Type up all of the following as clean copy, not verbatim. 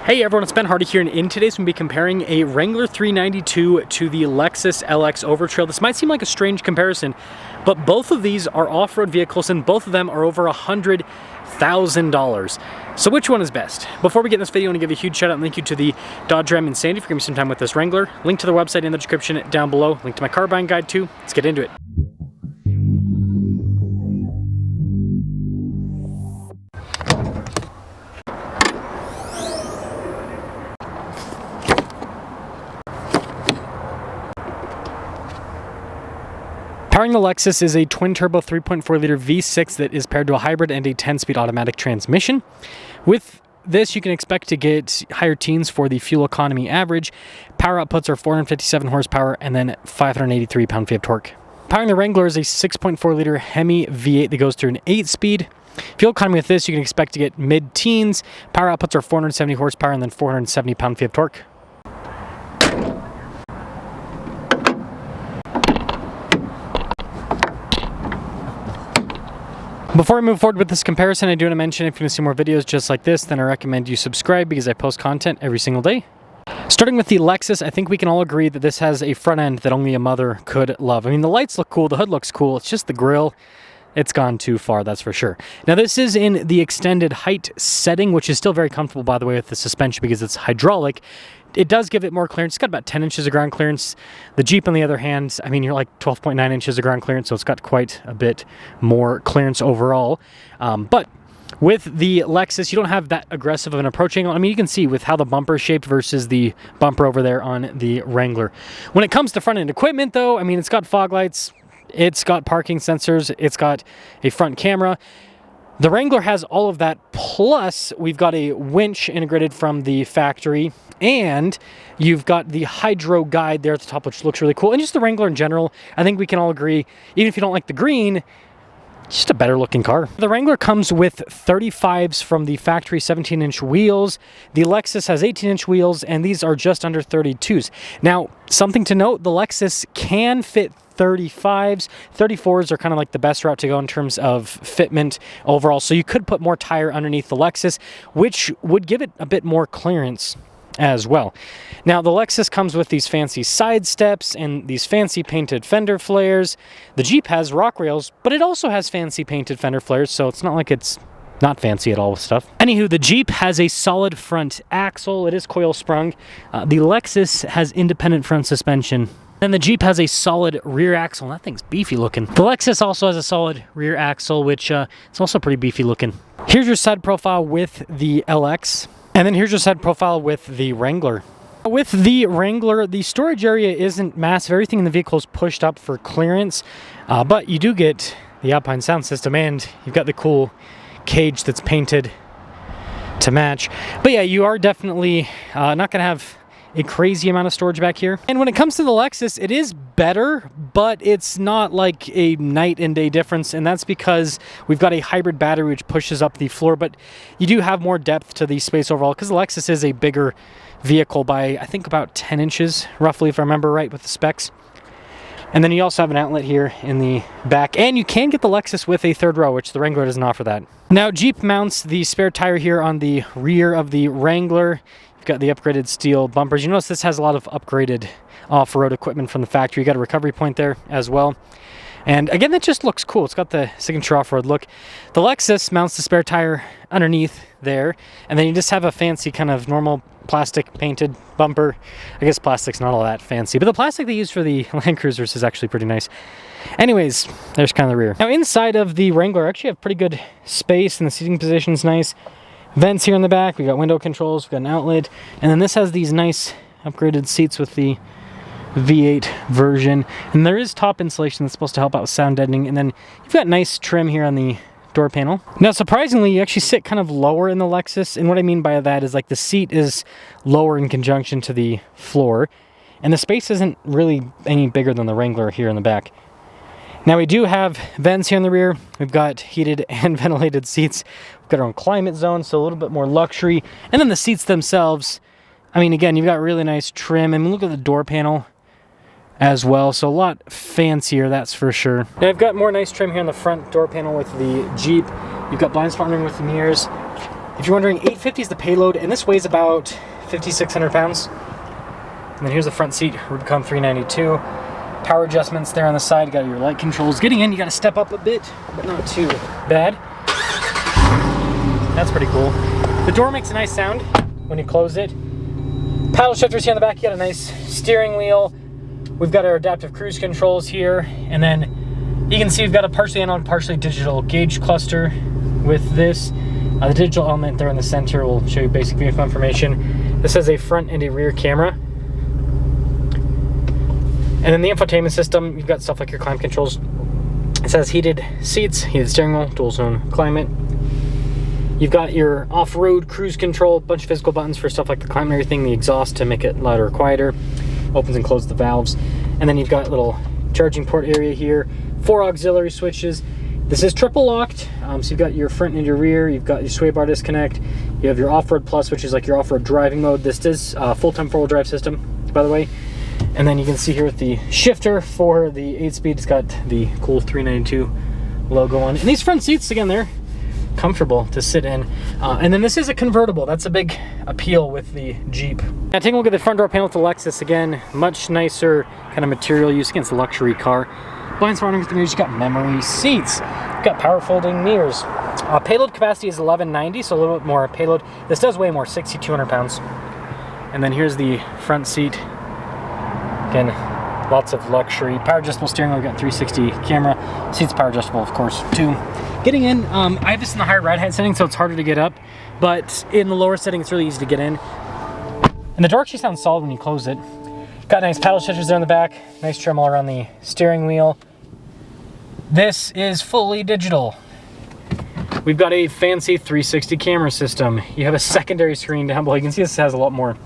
Hey everyone, it's Ben Hardy here, and in today's we'll be comparing a Wrangler 392 to the Lexus LX Overtrail. This might seem like a strange comparison, but both of these are off-road vehicles and both of them are over $100,000. So which one is best? Before we get in this video, I want to give a huge shout out and thank you to the Dodge Ram in Sandy for giving me some time with this Wrangler. Link to the website in the description down below. Link to my car buying guide too. Let's get into it. Powering the Lexus is a twin-turbo 3.4-liter V6 that is paired to a hybrid and a 10-speed automatic transmission. With this, you can expect to get higher teens for the fuel economy average. Power outputs are 457 horsepower and then 583 pound-feet of torque. Powering the Wrangler is a 6.4-liter Hemi V8 that goes through an 8-speed. Fuel economy with this, you can expect to get mid-teens. Power outputs are 470 horsepower and then 470 pound-feet of torque. Before we move forward with this comparison, I do want to mention if you want to see more videos just like this, then I recommend you subscribe because I post content every single day. Starting with the Lexus, I think we can all agree that this has a front end that only a mother could love. I mean, the lights look cool, the hood looks cool, it's just the grille. It's gone too far, that's for sure. Now this is in the extended height setting, which is still very comfortable, by the way, with the suspension because it's hydraulic. It does give it more clearance. It's got about 10 inches of ground clearance. The Jeep, on the other hand, I mean, you're like 12.9 inches of ground clearance, so it's got quite a bit more clearance overall. But with the Lexus, you don't have that aggressive of an approach angle. I mean, you can see with how the bumper is shaped versus the bumper over there on the Wrangler. When it comes to front-end equipment, though, I mean, it's got fog lights, it's got parking sensors, it's got a front camera. The Wrangler has all of that, plus we've got a winch integrated from the factory, and you've got the hydro guide there at the top, which looks really cool. And just the Wrangler in general, I think we can all agree, even if you don't like the green, just a better looking car. The Wrangler comes with 35s from the factory 17-inch wheels. The Lexus has 18-inch wheels, and these are just under 32s. Now, something to note, the Lexus can fit 35s. 34s are kind of like the best route to go in terms of fitment overall. So you could put more tire underneath the Lexus, which would give it a bit more clearance as well. Now the Lexus comes with these fancy side steps and these fancy painted fender flares. The Jeep has rock rails, but it also has fancy painted fender flares, so it's not like it's not fancy at all with stuff. Anywho, the Jeep has a solid front axle. It is coil sprung. The Lexus has independent front suspension. Then the Jeep has a solid rear axle. That thing's beefy looking. The Lexus also has a solid rear axle, which it's also pretty beefy looking. Here's your side profile with the LX. And then here's your side profile with the Wrangler. With the Wrangler, the storage area isn't massive. Everything in the vehicle is pushed up for clearance. But you do get the Alpine sound system, and you've got the cool cage that's painted to match. But yeah, you are definitely not going to have a crazy amount of storage back here. And when it comes to the Lexus, it is better, but it's not like a night and day difference, and that's because we've got a hybrid battery which pushes up the floor, but you do have more depth to the space overall because the Lexus is a bigger vehicle by, I think, about 10 inches, roughly, if I remember right with the specs. And then you also have an outlet here in the back, and you can get the Lexus with a third row, which the Wrangler doesn't offer that. Now, Jeep mounts the spare tire here on the rear of the Wrangler. You've got the upgraded steel bumpers. You notice this has a lot of upgraded off-road equipment from the factory. You got a recovery point there as well. And again, that just looks cool. It's got the signature off-road look. The Lexus mounts the spare tire underneath there, and then you just have a fancy kind of normal plastic painted bumper. I guess plastic's not all that fancy, but the plastic they use for the Land Cruisers is actually pretty nice. Anyways, there's kind of the rear. Now inside of the Wrangler, I actually have pretty good space, and the seating position's nice. Vents here in the back, we got window controls, we got an outlet, and then this has these nice upgraded seats with the V8 version, and there is top insulation that's supposed to help out with sound deadening, and then you've got nice trim here on the door panel. Now surprisingly, you actually sit kind of lower in the Lexus, and what I mean by that is like the seat is lower in conjunction to the floor, and the space isn't really any bigger than the Wrangler here in the back. Now we do have vents here in the rear. We've got heated and ventilated seats. We've got our own climate zone, so a little bit more luxury. And then the seats themselves, I mean, again, you've got really nice trim. I mean, look at the door panel as well, so a lot fancier, that's for sure. Now I've got more nice trim here on the front door panel with the Jeep. You've got blind spot ring with the mirrors. If you're wondering, 850 is the payload, and this weighs about 5,600 pounds. And then here's the front seat, Rubicon 392. Power adjustments there on the side. You got your light controls. Getting in, you got to step up a bit, but not too bad. That's pretty cool. The door makes a nice sound when you close it. Paddle shifters here on the back. You got a nice steering wheel. We've got our adaptive cruise controls here, and then you can see we've got a partially analog, partially digital gauge cluster with this. The digital element there in the center will show you basic vehicle information. This has a front and a rear camera. And then the infotainment system, you've got stuff like your climate controls. It says heated seats, heated steering wheel, dual zone climate. You've got your off-road cruise control, a bunch of physical buttons for stuff like the climate and everything, the exhaust to make it louder or quieter, opens and closes the valves. And then you've got a little charging port area here, 4 auxiliary switches. This is triple locked, so you've got your front and your rear, you've got your sway bar disconnect, you have your off-road plus, which is like your off-road driving mode. This is full-time four-wheel drive system, by the way. And then you can see here with the shifter for the 8-speed, it's got the cool 392 logo on it. And these front seats, again, they're comfortable to sit in. And then this is a convertible. That's a big appeal with the Jeep. Now taking a look at the front door panel with the Lexus, again, much nicer kind of material use against a luxury car. Blind spot with the mirrors, you got memory seats. You've got power folding mirrors. Payload capacity is 1190, so a little bit more payload. This does weigh more, 6,200 pounds. And then here's the front seat. Again, lots of luxury. Power adjustable steering wheel, we've got 360 camera. Seats power adjustable, of course, too. Getting in, I have this in the higher ride height setting, so it's harder to get up. But in the lower setting, it's really easy to get in. And the door actually sounds solid when you close it. Got nice paddle shifters there in the back. Nice trim all around the steering wheel. This is fully digital. We've got a fancy 360 camera system. You have a secondary screen down below. You can see this has a lot more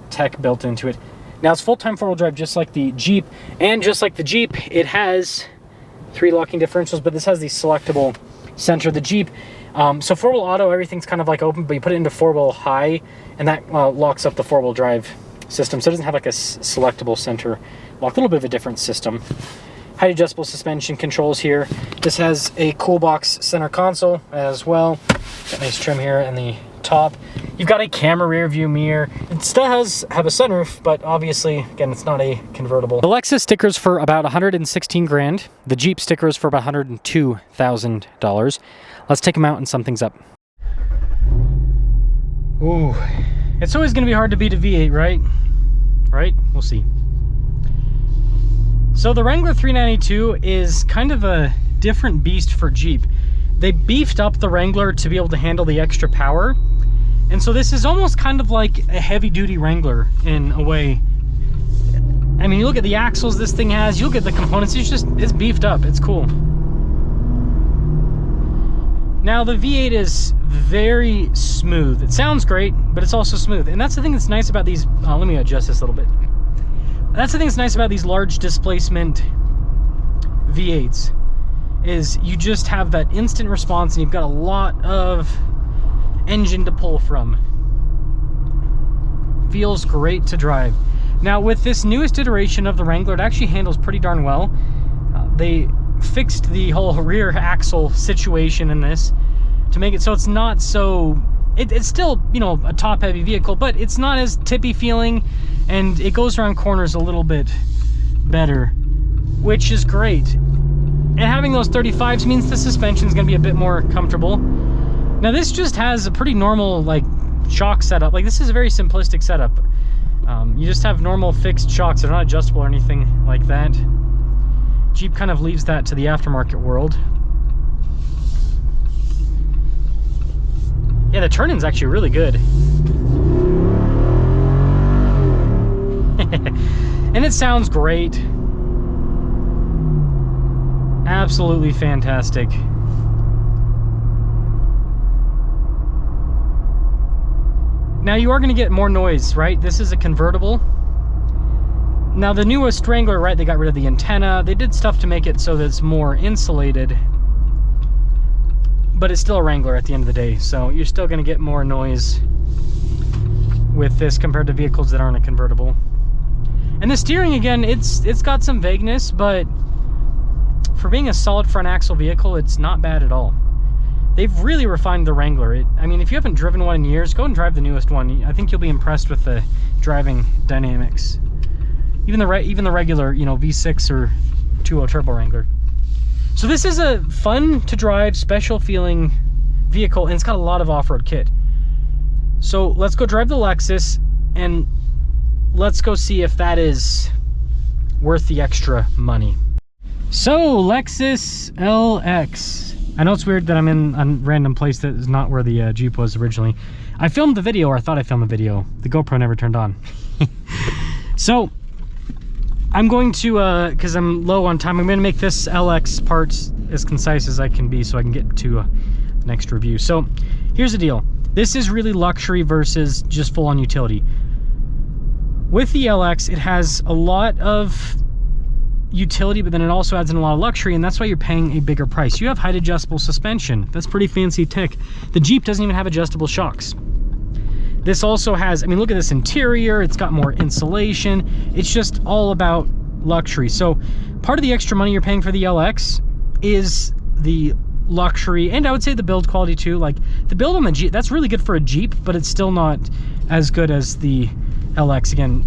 tech built into it. Now it's full-time four-wheel drive just like the Jeep, and just like the Jeep, it has 3 locking differentials, but this has the selectable center. The Jeep, so four-wheel auto, everything's kind of like open, but you put it into four-wheel high, and that locks up the four-wheel drive system, so it doesn't have like a selectable center lock. A little bit of a different system. Height adjustable suspension controls here. This has a cool box center console as well. Got nice trim here in the top. You've got a camera rear view mirror. It still has have a sunroof, but obviously, again, it's not a convertible. The Lexus stickers for about 116 grand. The Jeep stickers for about $102,000. Let's take them out and sum things up. Ooh, it's always gonna be hard to beat a V8, right? Right? We'll see. So the Wrangler 392 is kind of a different beast for Jeep. They beefed up the Wrangler to be able to handle the extra power. And so this is almost kind of like a heavy-duty Wrangler in a way. I mean, you look at the axles this thing has, you look at the components, it's beefed up, it's cool. Now the V8 is very smooth. It sounds great, but it's also smooth. And that's the thing that's nice about these, let me adjust this a little bit. That's the thing that's nice about these large displacement V8s, is you just have that instant response and you've got a lot of engine to pull from. Feels great to drive. Now with this newest iteration of the Wrangler, it actually handles pretty darn well. They fixed the whole rear axle situation in this to make it so it's not so, it's still, you know, a top heavy vehicle, but it's not as tippy feeling, and it goes around corners a little bit better, which is great. And having those 35s means the suspension is going to be a bit more comfortable. Now this just has a pretty normal like shock setup. Like this is a very simplistic setup. You just have normal fixed shocks. They're not adjustable or anything like that. Jeep kind of leaves that to the aftermarket world. Yeah, the turn-in's actually really good. And it sounds great. Absolutely fantastic. Now you are going to get more noise, right? This is a convertible. Now the newest Wrangler, right, they got rid of the antenna. They did stuff to make it so that it's more insulated. But it's still a Wrangler at the end of the day, so you're still going to get more noise with this compared to vehicles that aren't a convertible. And the steering, again, it's got some vagueness, but for being a solid front axle vehicle, it's not bad at all. they've really refined the Wrangler. I mean, if you haven't driven one in years, go and drive the newest one. I think you'll be impressed with the driving dynamics. Even the regular, you know, V6 or 2.0 turbo Wrangler. So this is a fun to drive, special feeling vehicle, and it's got a lot of off-road kit. So let's go drive the Lexus, and let's go see if that is worth the extra money. So Lexus LX. I know it's weird that I'm in a random place that is not where the Jeep was originally. I filmed the video, or I thought I filmed the video. The GoPro never turned on. So I'm going to, because I'm low on time, I'm going to make this LX part as concise as I can be so I can get to the next review. So here's the deal. This is really luxury versus just full-on utility. With the LX, it has a lot of utility, but then it also adds in a lot of luxury, and that's why you're paying a bigger price. You have height adjustable suspension. That's pretty fancy tech. The Jeep doesn't even have adjustable shocks. This also has, I mean, look at this interior. It's got more insulation. It's just all about luxury. So part of the extra money you're paying for the LX is the luxury, and I would say the build quality too. Like the build on the Jeep, that's really good for a Jeep, but it's still not as good as the LX. Again,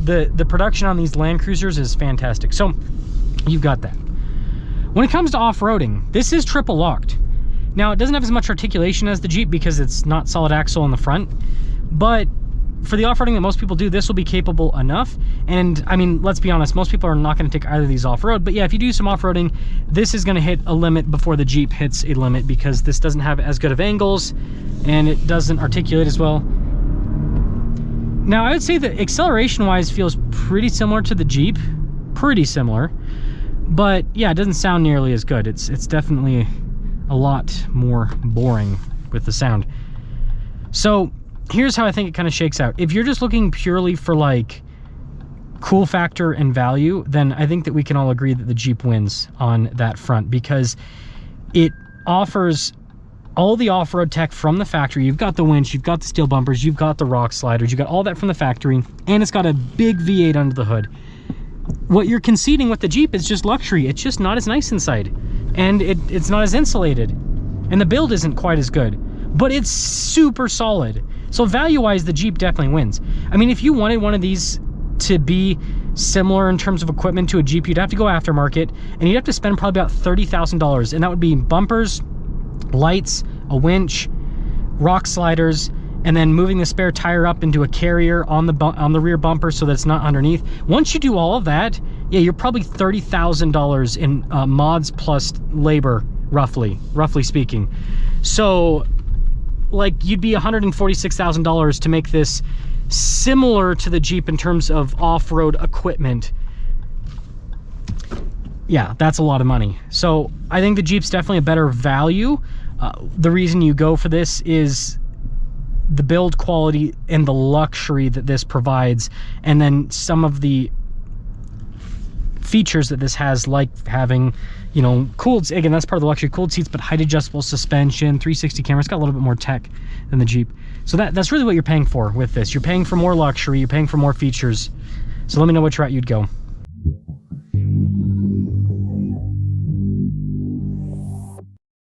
the production on these Land Cruisers is fantastic. So you've got that. When it comes to off-roading, this is triple locked. Now it doesn't have as much articulation as the Jeep because it's not solid axle in the front, but for the off-roading that most people do, this will be capable enough. And I mean, let's be honest, most people are not going to take either of these off-road, but yeah, if you do some off-roading, this is going to hit a limit before the Jeep hits a limit, because this doesn't have as good of angles and it doesn't articulate as well. Now I would say that acceleration wise feels pretty similar to the Jeep, pretty similar, but yeah, it doesn't sound nearly as good. It's definitely a lot more boring with the sound. So here's how I think it kind of shakes out. If you're just looking purely for like cool factor and value, then I think that we can all agree that the Jeep wins on that front, because it offers all the off-road tech from the factory. You've got the winch, you've got the steel bumpers, you've got the rock sliders, you've got all that from the factory, and it's got a big V8 under the hood. What you're conceding with the Jeep is just luxury. It's just not as nice inside, and it's not as insulated, and the build isn't quite as good, but it's super solid. So value-wise, the Jeep definitely wins. I mean, if you wanted one of these to be similar in terms of equipment to a Jeep, you'd have to go aftermarket, and you'd have to spend probably about $30,000, and that would be bumpers, lights, a winch, rock sliders, and then moving the spare tire up into a carrier on the rear bumper so that it's not underneath. Once you do all of that, yeah, you're probably $30,000 in mods plus labor, roughly speaking. So like you'd be $146,000 to make this similar to the Jeep in terms of off-road equipment. Yeah, that's a lot of money. So I think the Jeep's definitely a better value. The reason you go for this is the build quality and the luxury that this provides, and then some of the features that this has, like having, you know, cooled, again, that's part of the luxury, cooled seats, but height adjustable suspension, 360 camera. It's got a little bit more tech than the Jeep. So that's really what you're paying for with this. You're paying for more luxury, you're paying for more features. So let me know which route you'd go.